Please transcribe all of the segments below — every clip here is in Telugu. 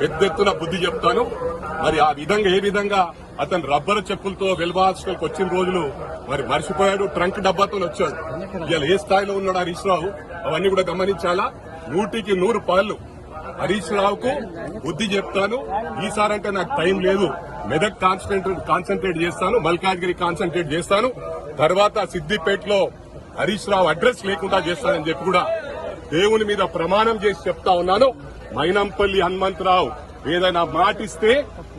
పెద్ద ఎత్తున బుద్ధి చెప్తాను. మరి ఆ విధంగా ఏ విధంగా అతను రబ్బర్ చెప్పులతో వెల్వ హాస్టల్కి వచ్చిన రోజులు మరి మర్చిపోయాడు. ట్రంక్ డబ్బాతో వచ్చాడు. ఇవాళ ఏ స్థాయిలో ఉన్నాడు హరీష్ రావు అవన్నీ కూడా గమనించాలా. 100కి 100 పాళ్ళు హరీష్ రావుకు బుద్ధి చెప్తాను. ఈసారంటే నాకు టైం లేదు. మెదక్ కాన్సన్ట్రేట్ చేస్తాను, మల్కాజ్గిరి కాన్సన్ట్రేట్ చేస్తాను. తర్వాత సిద్దిపేటలో హరీష్ రావు అడ్రస్ లేకుండా చేస్తానని చెప్పి కూడా దేవుని మీద ప్రమాణం చేసి చెప్తా ఉన్నాను. మైనంపల్లి హనుమంతరావు ఏదైనా మాట ఇస్తే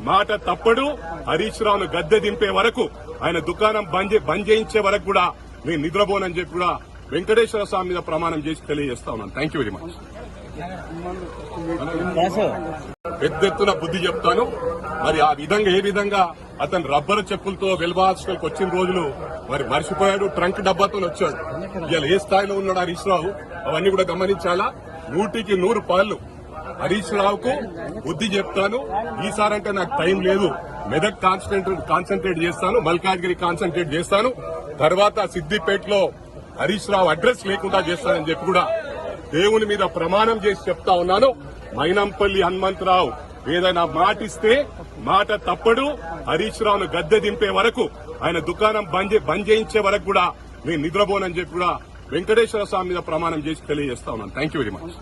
మాట తప్పడు. హరీష్ రావును గద్దె దింపే వరకు, ఆయన దుకాణం బంద్ చేయించే వరకు కూడా నేను నిద్రపోనని చెప్పి కూడా వెంకటేశ్వర స్వామి మీద ప్రమాణం చేసి తెలియజేస్తా ఉన్నాను. Thank you very much. పెద్ద ఎత్తున బుద్ధి చెప్తాను. మరి ఆ విధంగా ఏ విధంగా అతను రబ్బర్ చెప్పులతో వెల్వ హాస్టల్కి వచ్చిన రోజులు మరి మర్చిపోయాడు. ట్రంక్ డబ్బాతో వచ్చాడు. ఇవాళ ఏ స్థాయిలో ఉన్నాడు హరీష్ రావు అవన్నీ కూడా గమనించాలా. 100కి 100 పాళ్ళు హరీష్ రావుకు బుద్ధి చెప్తాను. ఈసారంటే నాకు టైం లేదు. మెదక్ కాన్సన్ట్రేట్ చేస్తాను, మల్కాజ్గిరి కాన్సన్ట్రేట్ చేస్తాను. తర్వాత సిద్దిపేటలో హరీష్ రావు అడ్రస్ లేకుండా చేస్తానని చెప్పి కూడా దేవుని మీద ప్రమాణం చేసి చెప్తా ఉన్నాను. మైనంపల్లి హనుమంతరావు ఏదైనా మాట ఇస్తే మాట తప్పడు. హరీష్ రావును గద్దె దింపే వరకు, ఆయన దుకాణం బంద్ చేయించే వరకు కూడా నేను నిద్రపోనని చెప్పి కూడా వెంకటేశ్వర స్వామి మీద ప్రమాణం చేసి తెలియజేస్తా ఉన్నాను. Thank you very much.